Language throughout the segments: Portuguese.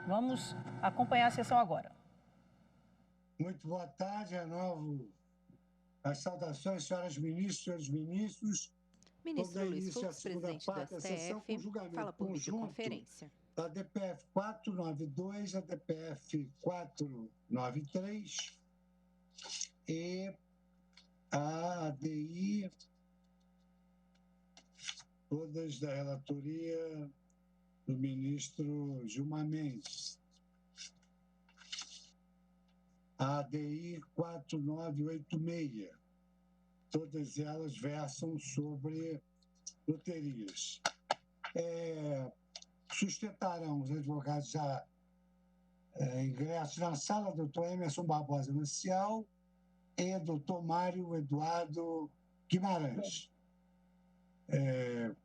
Vamos acompanhar a sessão agora. Muito boa tarde, renovo as saudações, senhoras ministras, senhores ministros. Ministro Luiz Fux, presidente do STF, fala por videoconferência. Da DPF 492, a DPF 493 e a ADI, todas da relatoria do ministro Gilmar Mendes. A ADI 4986, todas elas versam sobre loterias. Sustentarão os advogados já ingressos na sala, doutor Emerson Barbosa Maciel e doutor Mário Eduardo Guimarães.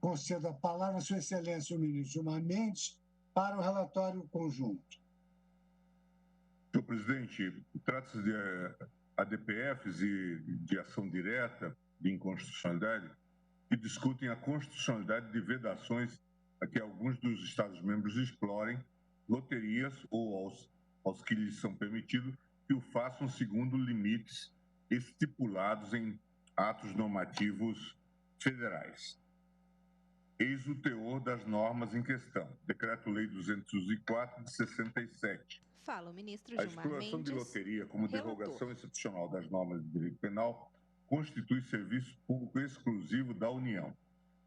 Concedo a palavra a Sua Excelência, o ministro Gilmar Mendes, para o relatório conjunto. Senhor presidente, trata-se de ADPFs e de ação direta de inconstitucionalidade que discutem a constitucionalidade de vedações a que alguns dos Estados-membros explorem loterias ou aos que lhes são permitidos que o façam segundo limites estipulados em atos normativos federais. Eis o teor das normas em questão. Decreto-Lei 204 de 67. Fala o ministro Gilmar Mendes. A exploração de loteria como derrogação excepcional das normas de direito penal constitui serviço público exclusivo da União,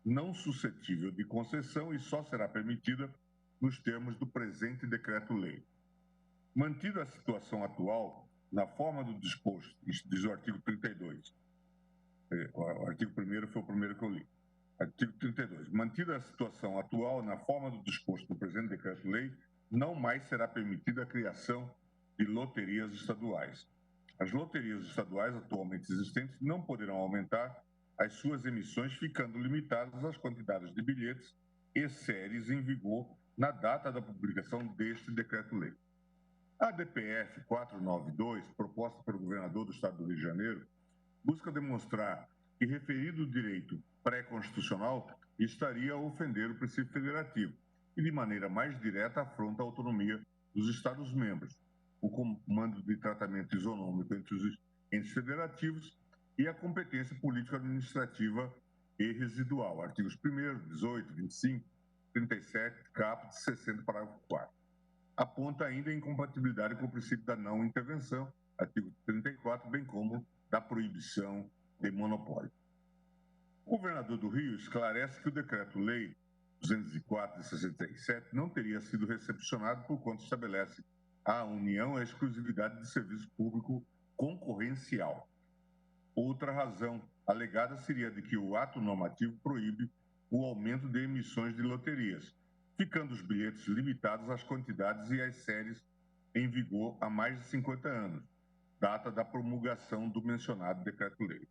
não suscetível de concessão e só será permitida nos termos do presente decreto-lei. Mantida a situação atual, na forma do disposto, isso diz o artigo 32. O artigo 1º foi o primeiro que eu li. Artigo 32. Mantida a situação atual, na forma do disposto do presente decreto-lei, não mais será permitida a criação de loterias estaduais. As loterias estaduais atualmente existentes não poderão aumentar as suas emissões, ficando limitadas às quantidades de bilhetes e séries em vigor na data da publicação deste decreto-lei. A DPF 492, proposta pelo governador do Estado do Rio de Janeiro, busca demonstrar que referido direito pré-constitucional estaria a ofender o princípio federativo e, de maneira mais direta, afronta a autonomia dos Estados-membros, o comando de tratamento isonômico entre os entes federativos e a competência político-administrativa e residual, artigos 1º, 18, 25, 37, caput 60, parágrafo 4º. Aponta ainda a incompatibilidade com o princípio da não intervenção, artigo 34, bem como da proibição de monopólio. O governador do Rio esclarece que o decreto-lei 204 de 67 não teria sido recepcionado por quanto estabelece à União a exclusividade de serviço público concorrencial. Outra razão alegada seria de que o ato normativo proíbe o aumento de emissões de loterias, ficando os bilhetes limitados às quantidades e às séries em vigor há mais de 50 anos, data da promulgação do mencionado decreto-lei.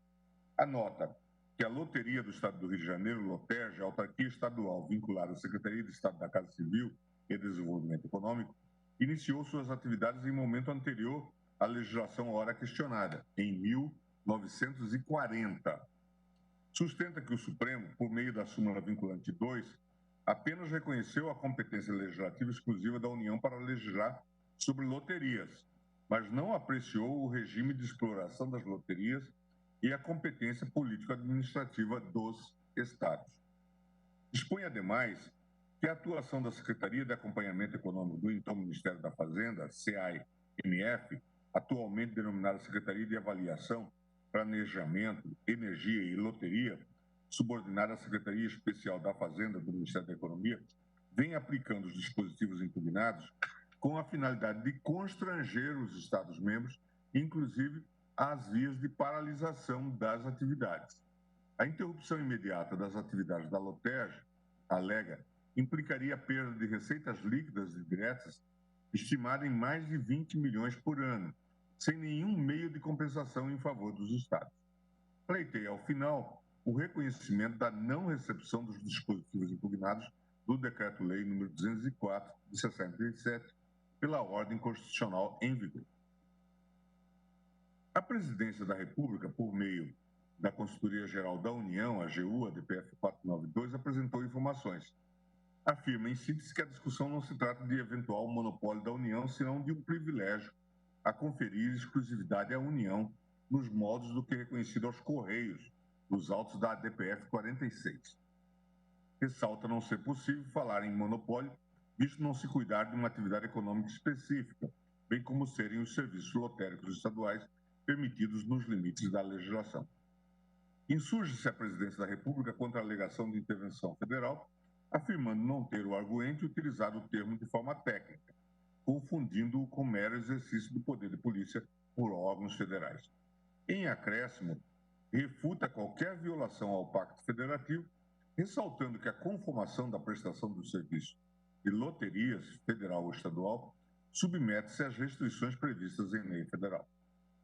Anota que a Loteria do Estado do Rio de Janeiro, Loterja, autarquia estadual vinculada à Secretaria de Estado da Casa Civil e Desenvolvimento Econômico, iniciou suas atividades em momento anterior à legislação ora questionada, em 1940. Sustenta que o Supremo, por meio da súmula vinculante 2, apenas reconheceu a competência legislativa exclusiva da União para legislar sobre loterias, mas não apreciou o regime de exploração das loterias e a competência político-administrativa dos Estados. Dispõe, ademais, que a atuação da Secretaria de Acompanhamento Econômico do então Ministério da Fazenda, CAI-MF, atualmente denominada Secretaria de Avaliação, Planejamento, Energia e Loteria, subordinada à Secretaria Especial da Fazenda do Ministério da Economia, vem aplicando os dispositivos impugnados com a finalidade de constranger os Estados-membros, inclusive às vias de paralisação das atividades. A interrupção imediata das atividades da Loterja, alega, implicaria a perda de receitas líquidas e diretas estimada em mais de 20 milhões por ano, sem nenhum meio de compensação em favor dos Estados. Pleiteia, ao final, o reconhecimento da não recepção dos dispositivos impugnados do Decreto-Lei nº 204, de 67, pela ordem constitucional em vigor. A Presidência da República, por meio da Consultoria Geral da União, a AGU, a DPF 492, apresentou informações. Afirma, em síntese, que a discussão não se trata de eventual monopólio da União, senão de um privilégio a conferir exclusividade à União nos modos do que é reconhecido aos Correios, nos autos da ADPF 46. Ressalta não ser possível falar em monopólio, visto não se cuidar de uma atividade econômica específica, bem como serem os serviços lotéricos estaduais permitidos nos limites da legislação. Insurge-se a Presidência da República contra a alegação de intervenção federal, afirmando não ter o arguente utilizado o termo de forma técnica, confundindo-o com mero exercício do poder de polícia por órgãos federais. Em acréscimo, refuta qualquer violação ao Pacto Federativo, ressaltando que a conformação da prestação do serviço de loterias, federal ou estadual, submete-se às restrições previstas em lei federal.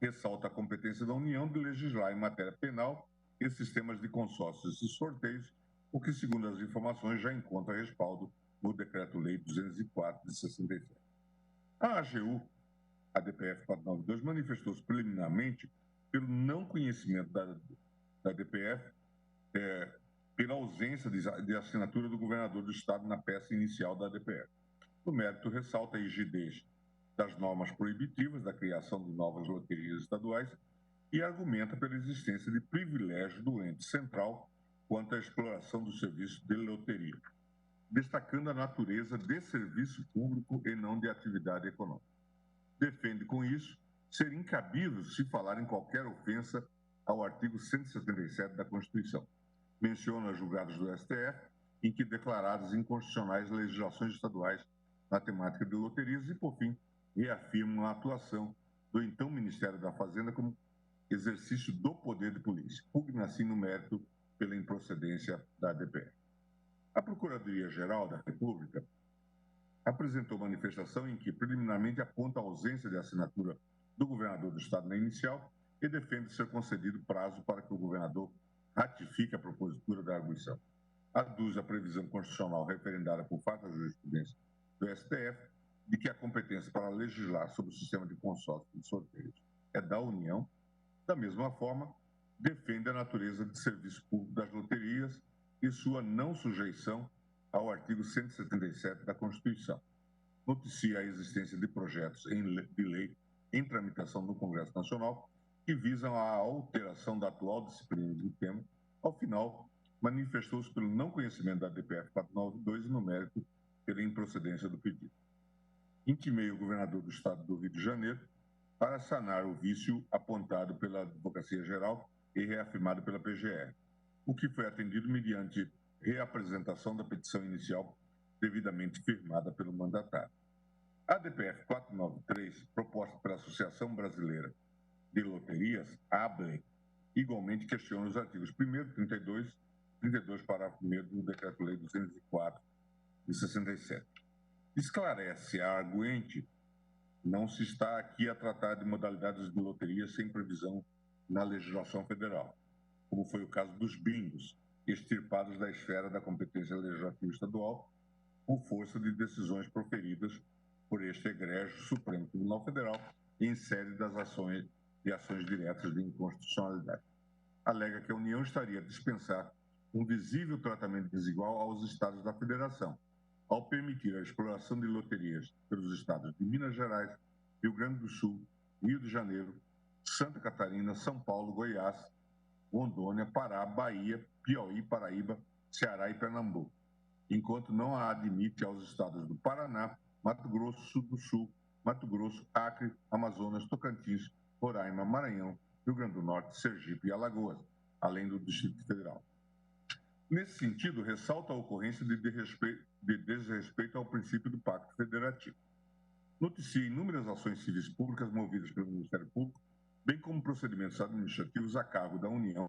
Ressalta a competência da União de legislar em matéria penal e sistemas de consórcios e sorteios, o que, segundo as informações, já encontra respaldo no Decreto-Lei 204 de 67. A AGU, a DPF 492, manifestou-se preliminarmente pelo não conhecimento da DPF, pela ausência de assinatura do governador do Estado na peça inicial da DPF. No mérito, ressalta a rigidez das normas proibitivas da criação de novas loterias estaduais e argumenta pela existência de privilégio do ente central quanto à exploração do serviço de loteria, destacando a natureza de serviço público e não de atividade econômica. Defende, com isso, ser incabível se falar em qualquer ofensa ao artigo 177 da Constituição. Menciona julgados do STF, em que declaradas inconstitucionais legislações estaduais na temática de loterias e, por fim, reafirma a atuação do então Ministério da Fazenda como exercício do poder de polícia, pugna assim no mérito pela improcedência da ADPF. A Procuradoria-Geral da República apresentou manifestação em que preliminarmente aponta a ausência de assinatura do governador do Estado na inicial e defende ser concedido prazo para que o governador ratifique a propositura da arguição. Aduz a previsão constitucional referendada por farta jurisprudência do STF de que a competência para legislar sobre o sistema de consórcios e sorteios é da União. Da mesma forma, defende a natureza de serviço público das loterias e sua não sujeição ao artigo 177 da Constituição. Noticia a existência de projetos de lei em tramitação no Congresso Nacional que visam a alteração da atual disciplina do tema. Ao final, manifestou-se pelo não conhecimento da DPF 492 e, no mérito, pela improcedência do pedido. Intimei o governador do Estado do Rio de Janeiro para sanar o vício apontado pela Advocacia Geral e reafirmado pela PGR, o que foi atendido mediante reapresentação da petição inicial devidamente firmada pelo mandatário. A DPF 493, proposta pela Associação Brasileira de Loterias, ABLE, igualmente questiona os artigos 1º, 32, parágrafo 1º do Decreto-Lei 204 de 67. Esclarece a arguente, não se está aqui a tratar de modalidades de loteria sem previsão na legislação federal, como foi o caso dos bingos, extirpados da esfera da competência legislativa estadual por força de decisões proferidas por este egrégio Supremo Tribunal Federal em sede das ações diretas de inconstitucionalidade. Alega que a União estaria a dispensar um visível tratamento desigual aos estados da Federação, ao permitir a exploração de loterias pelos estados de Minas Gerais, Rio Grande do Sul, Rio de Janeiro, Santa Catarina, São Paulo, Goiás, Rondônia, Pará, Bahia, Piauí, Paraíba, Ceará e Pernambuco, enquanto não a admite aos estados do Paraná, Mato Grosso do Sul, Mato Grosso, Acre, Amazonas, Tocantins, Roraima, Maranhão, Rio Grande do Norte, Sergipe e Alagoas, além do Distrito Federal. Nesse sentido, ressalta a ocorrência de desrespeito ao princípio do Pacto Federativo. Noticia inúmeras ações civis públicas movidas pelo Ministério Público, bem como procedimentos administrativos a cargo da União,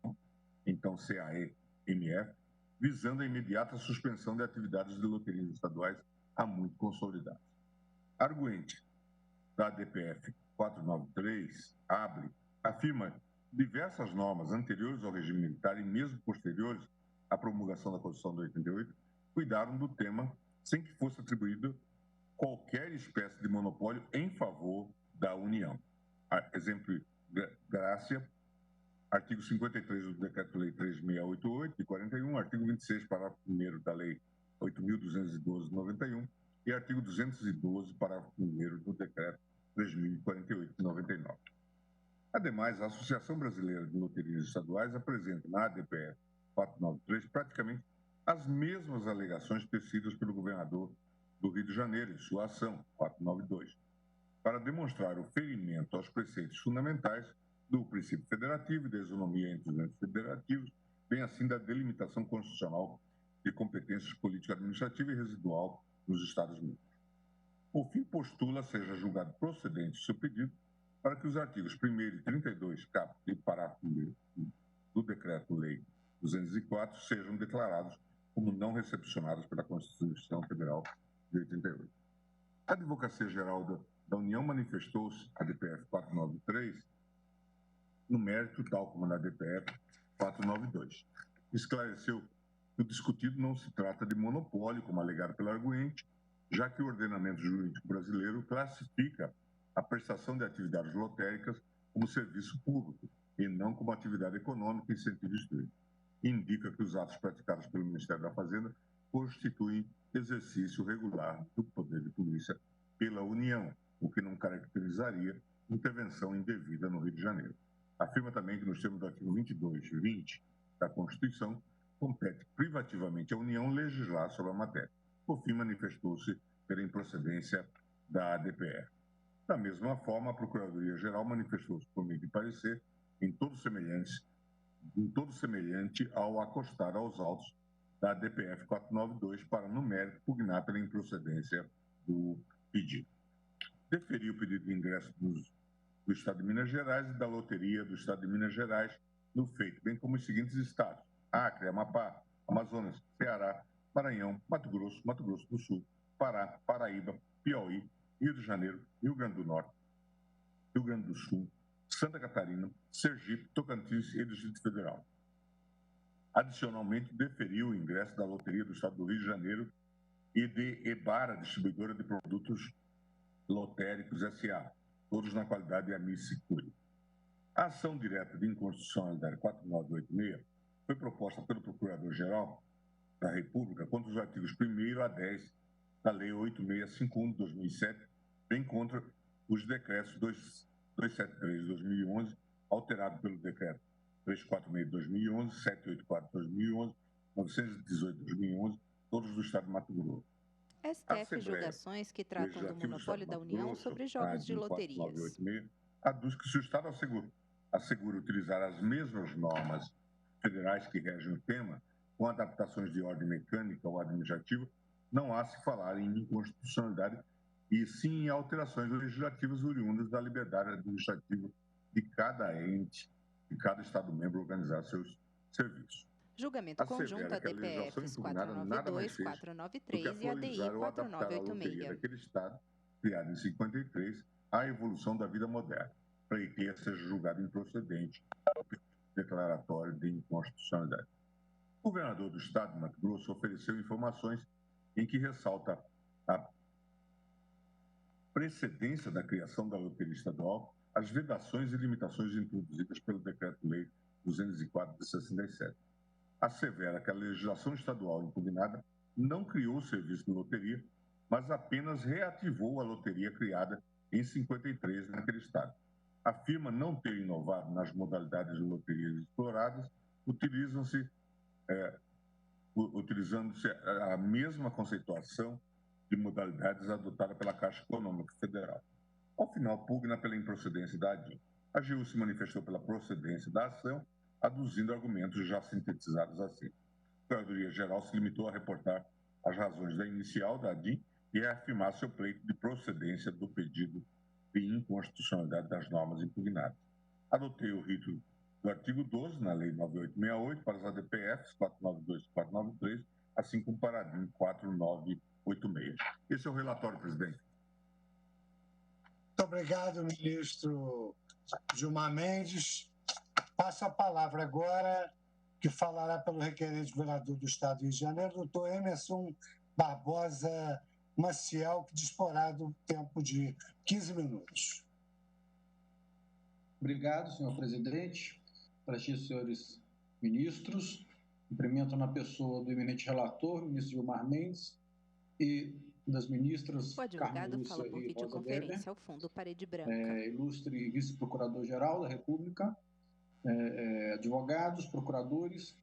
então CAE-MF, visando a imediata suspensão de atividades de loterias estaduais há muito consolidadas. Arguente da DPF 493, ABLE, afirma diversas normas anteriores ao regime militar e mesmo posteriores à promulgação da Constituição de 88 cuidaram do tema sem que fosse atribuído qualquer espécie de monopólio em favor da União. Exemplo, Grácia, artigo 53 do Decreto-Lei 3688, de 41, artigo 26, parágrafo 1º da Lei 8.212/91 e artigo 212, parágrafo 1º do Decreto 3.048/99. Ademais, a Associação Brasileira de Loterias Estaduais apresenta na ADPF 493 praticamente as mesmas alegações tecidas pelo governador do Rio de Janeiro em sua ação 492, para demonstrar o ferimento aos preceitos fundamentais do princípio federativo e da isonomia entre os entes federativos, bem assim da delimitação constitucional de competências político-administrativa e residual nos Estados-membros. Por fim, postula seja julgado procedente o seu pedido para que os artigos 1º e 32, caput e parágrafo 1 do Decreto-Lei 204 sejam declarados como não recepcionados pela Constituição Federal de 88. A Advocacia Geral da União manifestou-se, a DPF 493, no mérito, tal como na DPF 492. Esclareceu que o discutido não se trata de monopólio, como alegado pelo arguente, já que o ordenamento jurídico brasileiro classifica a prestação de atividades lotéricas como serviço público e não como atividade econômica em sentido estrito. Indica que os atos praticados pelo Ministério da Fazenda constituem exercício regular do poder de polícia pela União, o que não caracterizaria intervenção indevida no Rio de Janeiro. Afirma também que, nos termos do artigo 22 e 20 da Constituição, compete privativamente à União legislar sobre a matéria. Por fim, manifestou-se pela improcedência da ADPF. Da mesma forma, a Procuradoria-Geral manifestou-se por meio de parecer em todo semelhante ao acostar aos autos da DPF 492 para, no mérito, pugnar pela improcedência do pedido. Deferiu o pedido de ingresso do Estado de Minas Gerais e da Loteria do Estado de Minas Gerais no feito, bem como os seguintes estados: Acre, Amapá, Amazonas, Ceará, Maranhão, Mato Grosso do Sul, Pará, Paraíba, Piauí, Rio de Janeiro, Rio Grande do Norte, Rio Grande do Sul, Santa Catarina, Sergipe, Tocantins e Distrito Federal. Adicionalmente, deferiu o ingresso da Loteria do Estado do Rio de Janeiro e de Ebara, distribuidora de produtos lotéricos S.A., todos na qualidade de Amici-Curi. A ação direta de inconstitucionalidade 4986 foi proposta pelo Procurador-Geral da República contra os artigos 1º a 10 da Lei 8651 de 2007, bem contra os decretos 273 de 2011, alterado pelo decreto 346 de 2011, 784 de 2011, 918 de 2011, todos do Estado de Mato Grosso. STF julgações que tratam do monopólio da União sobre jogos de loterias. Aduz que se o Estado assegura utilizar as mesmas normas federais que regem o tema, com adaptações de ordem mecânica ou administrativa, não há se falar em inconstitucionalidade e sim em alterações legislativas oriundas da liberdade administrativa de cada ente, de cada Estado-membro organizar seus serviços. Julgamento conjunto a DPFs 492, 493 e ADI 4986. Daquele Estado, criado em 53, à evolução da vida moderna, para que seja julgado improcedente declaratório de inconstitucionalidade. O governador do Estado de Mato Grosso ofereceu informações em que ressalta a precedência da criação da loteria estadual, as vedações e limitações introduzidas pelo Decreto-Lei 204 de 67. Assevera que a legislação estadual impugnada não criou o serviço de loteria, mas apenas reativou a loteria criada em 53 naquele Estado. Afirma não ter inovado nas modalidades de loterias exploradas, utilizando-se a mesma conceituação de modalidades adotada pela Caixa Econômica Federal. Ao final, pugna pela improcedência da ADIM. A AGU se manifestou pela procedência da ação, aduzindo argumentos já sintetizados assim. A Procuradoria-Geral se limitou a reportar as razões da inicial da ADIM e a afirmar seu pleito de procedência do pedido de inconstitucionalidade das normas impugnadas. Adotei o rito do artigo 12, na Lei 9868, para as ADPFs 492 e 493, assim como para a ADIM 4986. Esse é o relatório, presidente. Muito obrigado, ministro Gilmar Mendes. Passo a palavra agora, que falará pelo requerente governador do Estado do Rio de Janeiro, doutor Emerson Barbosa Maciel, que disporá do tempo de 15 minutos. Obrigado, senhor presidente. Prestígios senhores ministros, cumprimento na pessoa do eminente relator, ministro Gilmar Mendes, e das ministras O advogado fala por videoconferência ao fundo Parede Branca. Ilustre vice-procurador-geral da República, advogados, procuradores,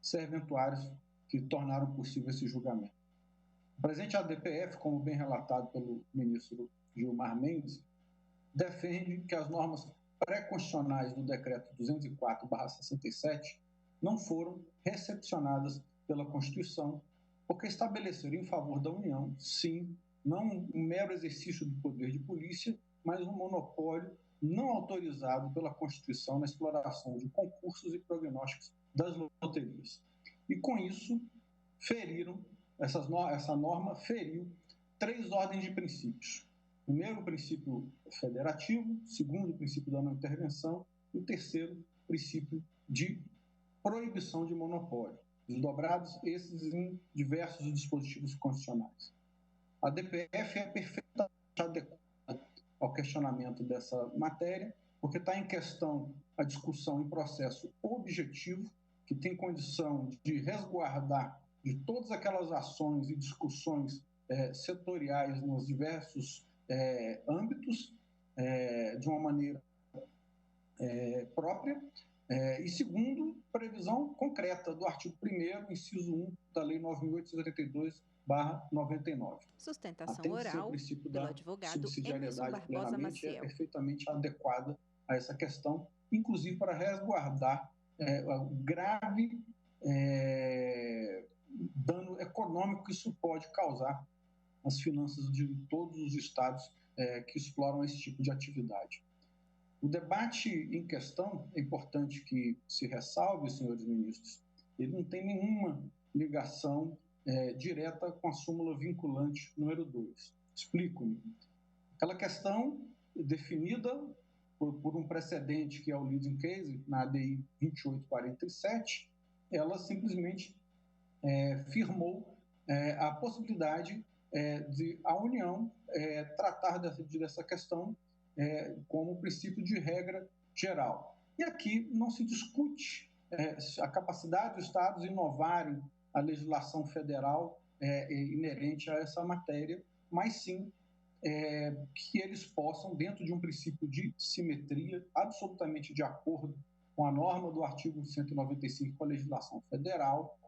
serventuários que tornaram possível esse julgamento. O presente ADPF, como bem relatado pelo ministro Gilmar Mendes, defende que as normas pré-constitucionais do decreto 204/67 não foram recepcionadas pela Constituição, porque estabeleceram em favor da União, sim, não um mero exercício do poder de polícia, mas um monopólio não autorizado pela Constituição na exploração de concursos e prognósticos das loterias. E, com isso, essa norma feriu 3 ordens de princípios. Primeiro, o princípio federativo, segundo, o princípio da não intervenção, e o terceiro, o princípio de proibição de monopólio, desdobrados esses em diversos dispositivos constitucionais. A DPF é perfeitamente adequada ao questionamento dessa matéria, porque está em questão a discussão em processo objetivo, que tem condição de resguardar de todas aquelas ações e discussões setoriais nos diversos âmbitos, de uma maneira própria, e segundo, previsão concreta do artigo 1º, inciso 1 da Lei 9.882/99. Sustentação oral pelo advogado Emerson Barbosa Maciel. É perfeitamente adequada a essa questão, inclusive para resguardar o grave dano econômico que isso pode causar nas finanças de todos os estados que exploram esse tipo de atividade. O debate em questão, é importante que se ressalve, senhores ministros, ele não tem nenhuma ligação direta com a súmula vinculante número 2. Explico-me. Aquela questão definida por um precedente que é o leading case, na ADI 2847, ela simplesmente firmou a possibilidade de a União tratar dessa questão como princípio de regra geral. E aqui não se discute a capacidade dos Estados inovarem a legislação federal inerente a essa matéria, mas sim que eles possam, dentro de um princípio de simetria, absolutamente de acordo com a norma do artigo 195 da legislação federal,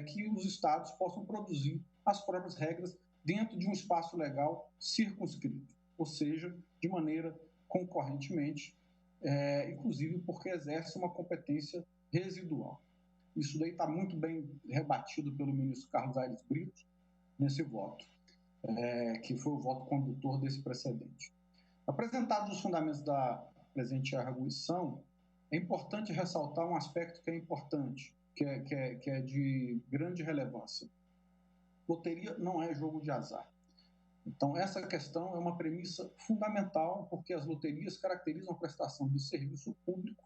que os Estados possam produzir as próprias regras dentro de um espaço legal circunscrito, ou seja, de maneira concorrentemente, inclusive porque exerce uma competência residual. Isso daí está muito bem rebatido pelo ministro Carlos Aires Brito nesse voto, que foi o voto condutor desse precedente. Apresentados os fundamentos da presente arguição, é importante ressaltar um aspecto que é importante, que é de grande relevância. Loteria não é jogo de azar. Então, essa questão é uma premissa fundamental, porque as loterias caracterizam a prestação de serviço público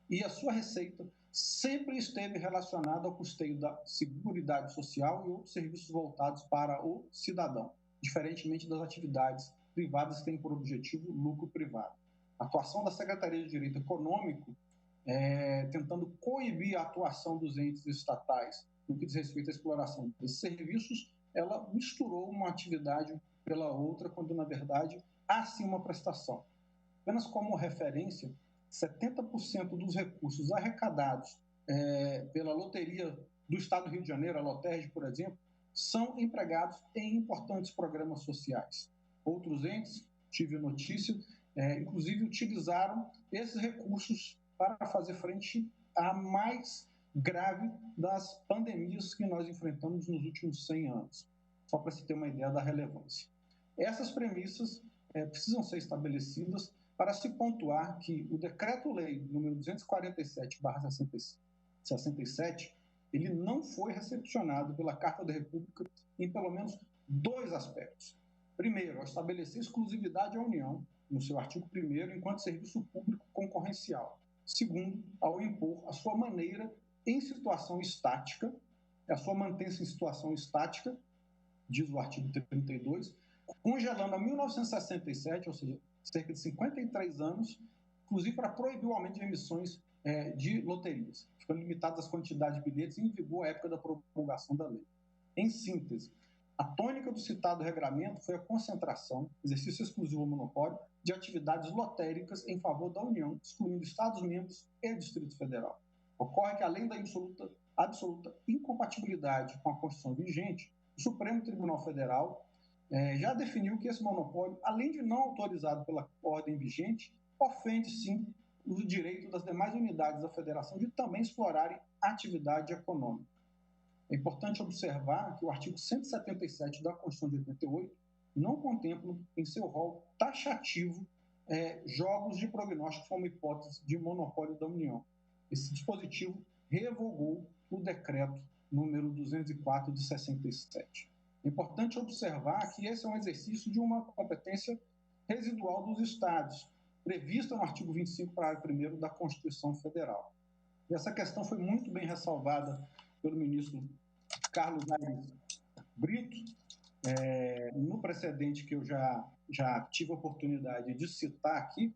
e a sua receita sempre esteve relacionada ao custeio da Seguridade Social e outros serviços voltados para o cidadão, diferentemente das atividades privadas que têm por objetivo lucro privado. A atuação da Secretaria de Direito Econômico, tentando coibir a atuação dos entes estatais no que diz respeito à exploração desses serviços, ela misturou uma atividade pela outra, quando, na verdade, há sim uma prestação. Apenas como referência, 70% dos recursos arrecadados pela loteria do Estado do Rio de Janeiro, a Lotérgia, por exemplo, são empregados em importantes programas sociais. Outros entes, tive notícia, inclusive utilizaram esses recursos para fazer frente à mais grave das pandemias que nós enfrentamos nos últimos 100 anos, só para se ter uma ideia da relevância. Essas premissas precisam ser estabelecidas para se pontuar que o Decreto-Lei número 247/67, ele não foi recepcionado pela Carta da República em pelo menos 2 aspectos. Primeiro, ao estabelecer exclusividade à União, no seu artigo 1º, enquanto serviço público concorrencial. Segundo, ao impor a sua maneira em situação estática, a sua mantença em situação estática, diz o artigo 32, congelando a 1967, ou seja, cerca de 53 anos, inclusive para proibir o aumento de emissões de loterias. ficando limitadas as quantidades de bilhetes em vigor à época da promulgação da lei. Em síntese, a tônica do citado regramento foi a concentração, exercício exclusivo ao monopólio, de atividades lotéricas em favor da União, excluindo Estados-membros e Distrito Federal. Ocorre que, além da absoluta incompatibilidade com a Constituição vigente, o Supremo Tribunal Federal já definiu que esse monopólio, além de não autorizado pela ordem vigente, ofende, sim, o direito das demais unidades da Federação de também explorarem a atividade econômica. É importante observar que o artigo 177 da Constituição de 88 não contempla em seu rol taxativo jogos de prognóstico como hipótese de monopólio da União. Esse dispositivo revogou o decreto número 204 de 67. É importante observar que esse é um exercício de uma competência residual dos Estados, prevista no artigo 25, parágrafo 1º da Constituição Federal. E essa questão foi muito bem ressalvada pelo ministro Carlos Aires Brito, no precedente que eu já tive a oportunidade de citar aqui,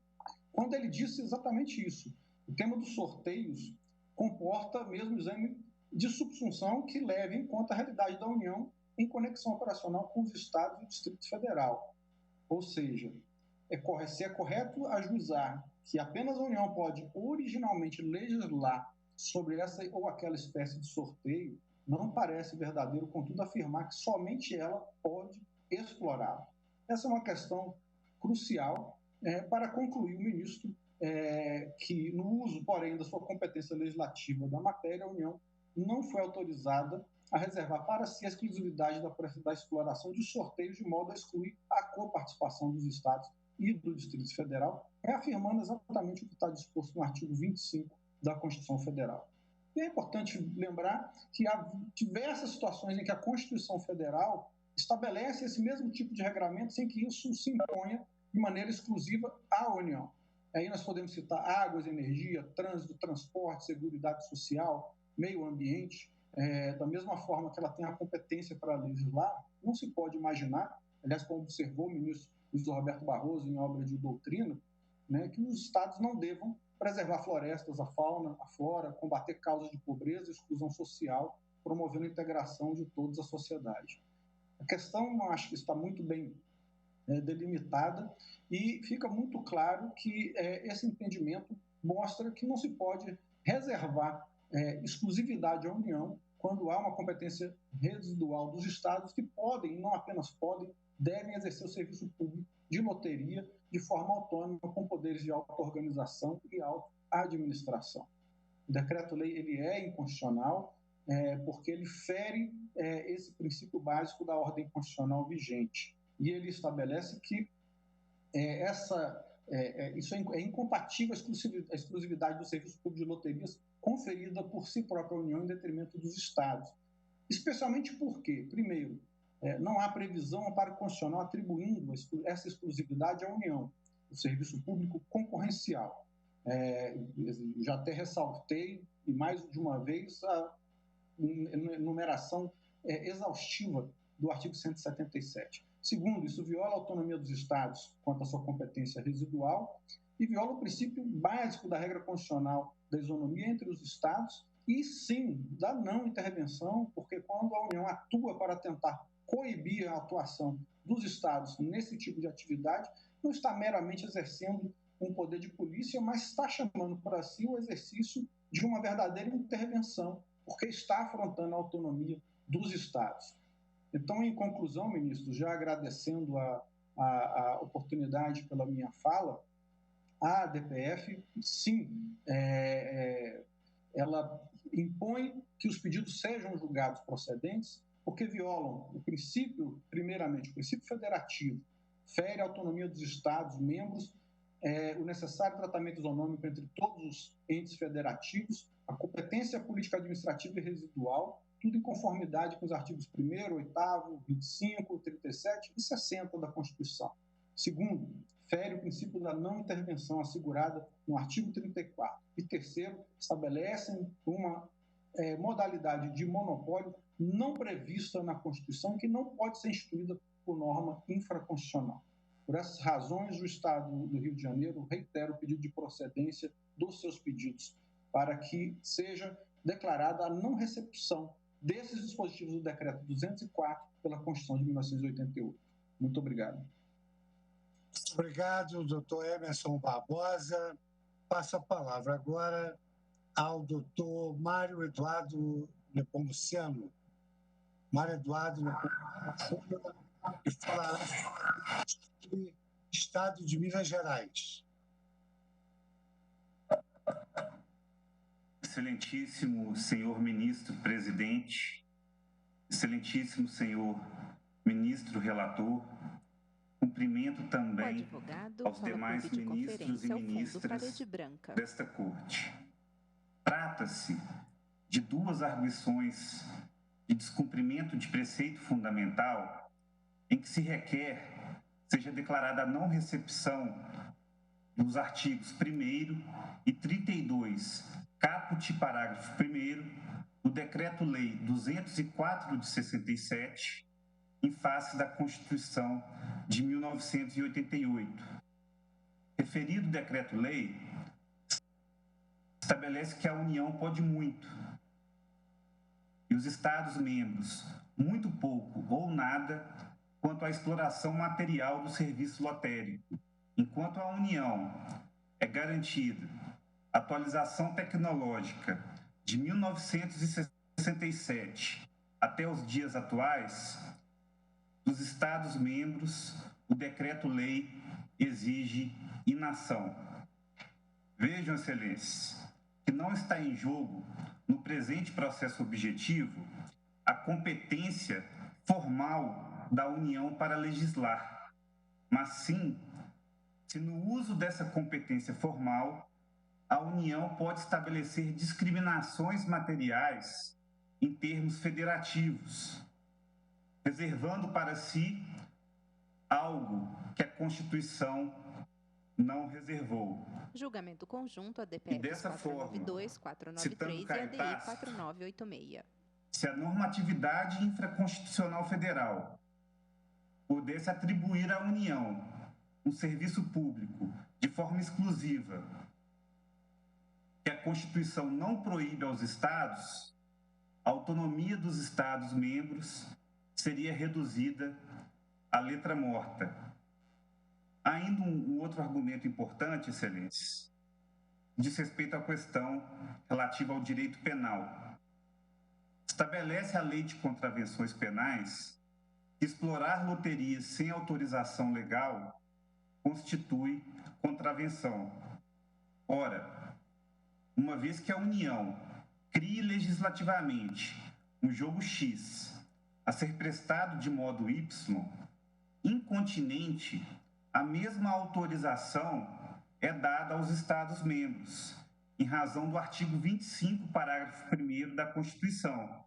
quando ele disse exatamente isso. O tema dos sorteios comporta mesmo exame de subsunção que leve em conta a realidade da União em conexão operacional com os Estados e o Distrito Federal. Ou seja, se é correto ajuizar que apenas a União pode originalmente legislar sobre essa ou aquela espécie de sorteio, não parece verdadeiro, contudo, afirmar que somente ela pode explorá-lo. Essa é uma questão crucial para concluir o ministro que, no uso, porém, da sua competência legislativa da matéria, a União não foi autorizada a reservar para si a exclusividade da exploração de sorteios de modo a excluir a coparticipação dos Estados e do Distrito Federal, reafirmando exatamente o que está disposto no artigo 25 da Constituição Federal. E é importante lembrar que há diversas situações em que a Constituição Federal estabelece esse mesmo tipo de regramento sem que isso se imponha de maneira exclusiva à União. Aí nós podemos citar águas, energia, trânsito, transporte, seguridade social, meio ambiente. Da mesma forma que ela tem a competência para legislar, não se pode imaginar, aliás, como observou o ministro Luiz Roberto Barroso em obra de doutrina, que os Estados não devam preservar florestas, a fauna, a flora, combater causas de pobreza e exclusão social, promovendo a integração de toda a sociedade. A questão, acho que está muito bem delimitada e fica muito claro que esse entendimento mostra que não se pode reservar exclusividade à União quando há uma competência residual dos Estados que podem, não apenas podem, devem exercer o serviço público de loteria de forma autônoma, com poderes de auto-organização e auto-administração. O decreto-lei ele é inconstitucional porque ele fere esse princípio básico da ordem constitucional vigente. E ele estabelece que isso é incompatível a exclusividade do serviço público de loterias conferida por si própria União em detrimento dos Estados. Especialmente porque, primeiro, não há previsão amparo constitucional atribuindo essa exclusividade à União, o serviço público concorrencial. Já até ressaltei, e mais de uma vez, a enumeração exaustiva do artigo 177. Segundo, isso viola a autonomia dos Estados quanto à sua competência residual e viola o princípio básico da regra constitucional da isonomia entre os Estados e, sim, da não intervenção, porque quando a União atua para tentar coibir a atuação dos Estados nesse tipo de atividade, não está meramente exercendo um poder de polícia, mas está chamando para si o exercício de uma verdadeira intervenção, porque está afrontando a autonomia dos Estados. Então, em conclusão, ministro, já agradecendo a oportunidade pela minha fala, a ADPF, sim, ela impõe que os pedidos sejam julgados procedentes, porque violam o princípio, primeiramente, o princípio federativo, fere a autonomia dos Estados membros, o necessário tratamento isonômico entre todos os entes federativos, a competência política administrativa e residual, tudo em conformidade com os artigos 1º, 8º, 25, 37 e 60 da Constituição. Segundo, fere o princípio da não intervenção assegurada no artigo 34. E terceiro, estabelecem uma modalidade de monopólio não prevista na Constituição, que não pode ser instituída por norma infraconstitucional. Por essas razões, o Estado do Rio de Janeiro reitera o pedido de procedência dos seus pedidos para que seja declarada a não recepção desses dispositivos do Decreto 204 pela Constituição de 1988. Muito obrigado. Muito obrigado, doutor Emerson Barbosa. Passo a palavra agora ao doutor Mário Eduardo Nepomuceno. Mário Eduardo Nepomuceno, que falará sobre o Estado de Minas Gerais. Excelentíssimo senhor ministro presidente, excelentíssimo senhor ministro relator, cumprimento também aos demais ministros e ministras desta corte. Trata-se de duas arguições de descumprimento de preceito fundamental em que se requer seja declarada a não recepção dos artigos 1º e 32, caput parágrafo 1º, do Decreto-Lei 204 de 67, em face da Constituição de 1988. Referido Decreto-Lei estabelece que a União pode muito e os Estados-membros muito pouco ou nada quanto à exploração material do serviço lotérico, enquanto a União é garantida atualização tecnológica de 1967 até os dias atuais, dos Estados-membros, o Decreto-Lei exige inação. Vejam, excelências, que não está em jogo, no presente processo objetivo, a competência formal da União para legislar, mas sim, se no uso dessa competência formal, a União pode estabelecer discriminações materiais em termos federativos, reservando para si algo que a Constituição não reservou. Julgamento conjunto ADPF 492, 493 e ADI 4986. Se a normatividade infraconstitucional federal pudesse atribuir à União um serviço público de forma exclusiva, que a Constituição não proíbe aos Estados, a autonomia dos Estados-membros seria reduzida à letra morta. Ainda um outro argumento importante, excelências, diz respeito à questão relativa ao direito penal. Estabelece a Lei de Contravenções Penais que explorar loterias sem autorização legal constitui contravenção. Ora, uma vez que a União crie legislativamente um jogo X a ser prestado de modo Y, incontinente, a mesma autorização é dada aos Estados-membros, em razão do artigo 25, parágrafo 1º da Constituição,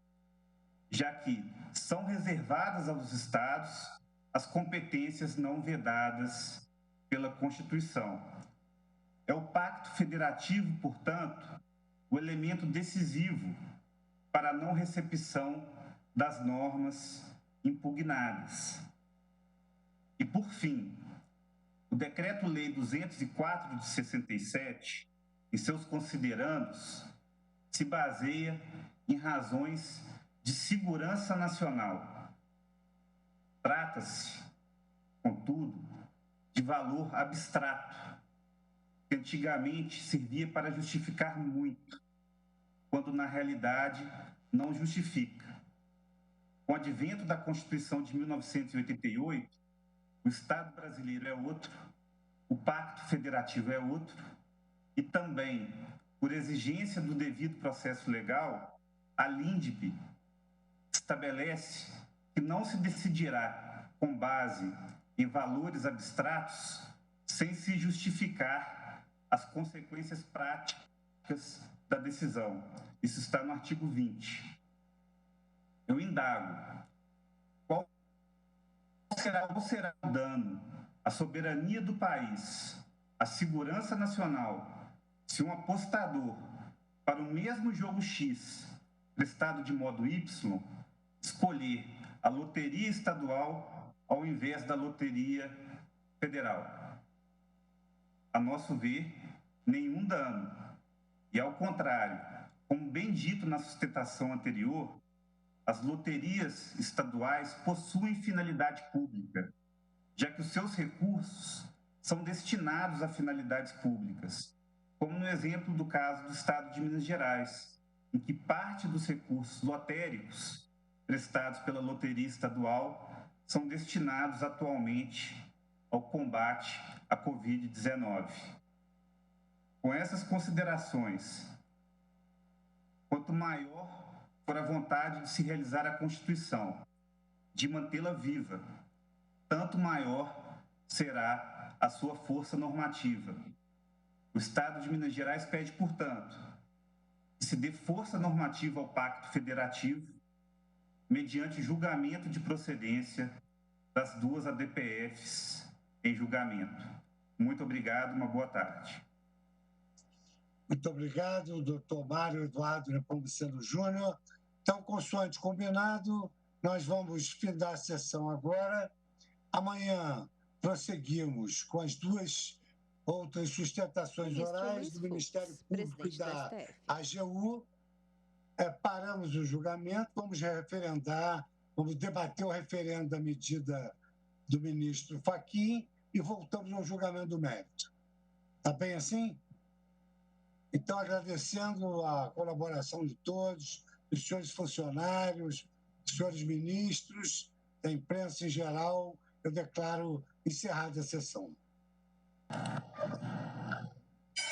já que são reservadas aos Estados as competências não vedadas pela Constituição. É o Pacto Federativo, portanto, o elemento decisivo para a não recepção das normas impugnadas. E, por fim, o Decreto-Lei 204 de 67, em seus considerandos, se baseia em razões de segurança nacional. Trata-se, contudo, de valor abstrato, que antigamente servia para justificar muito, quando na realidade não justifica. Com o advento da Constituição de 1988, o Estado brasileiro é outro, o Pacto Federativo é outro, e também, por exigência do devido processo legal, a LINDB estabelece que não se decidirá com base em valores abstratos sem se justificar as consequências práticas da decisão. Isso está no artigo 20. Eu indago, qual será o dano à soberania do país, à segurança nacional, se um apostador para o mesmo jogo X, prestado de modo Y, escolher a loteria estadual ao invés da loteria federal? A nosso ver, nenhum dano. E, ao contrário, como bem dito na sustentação anterior, as loterias estaduais possuem finalidade pública, já que os seus recursos são destinados a finalidades públicas, como no exemplo do caso do Estado de Minas Gerais, em que parte dos recursos lotéricos prestados pela loteria estadual são destinados atualmente ao combate à Covid-19. Com essas considerações, quanto maior for a vontade de se realizar a Constituição, de mantê-la viva, tanto maior será a sua força normativa. O Estado de Minas Gerais pede, portanto, que se dê força normativa ao Pacto Federativo, mediante julgamento de procedência das duas ADPFs em julgamento. Muito obrigado, uma boa tarde. Muito obrigado, doutor Mário Eduardo Nepomuceno Júnior. Então, consoante combinado, nós vamos findar a sessão agora. Amanhã prosseguimos com as duas outras sustentações orais do Ministério Público e da AGU. Paramos o julgamento, vamos referendar, vamos debater o referendo da medida do ministro Fachin e voltamos ao julgamento do mérito. Está bem assim? Então, agradecendo a colaboração de todos, dos senhores funcionários, dos senhores ministros, da imprensa em geral, eu declaro encerrada a sessão.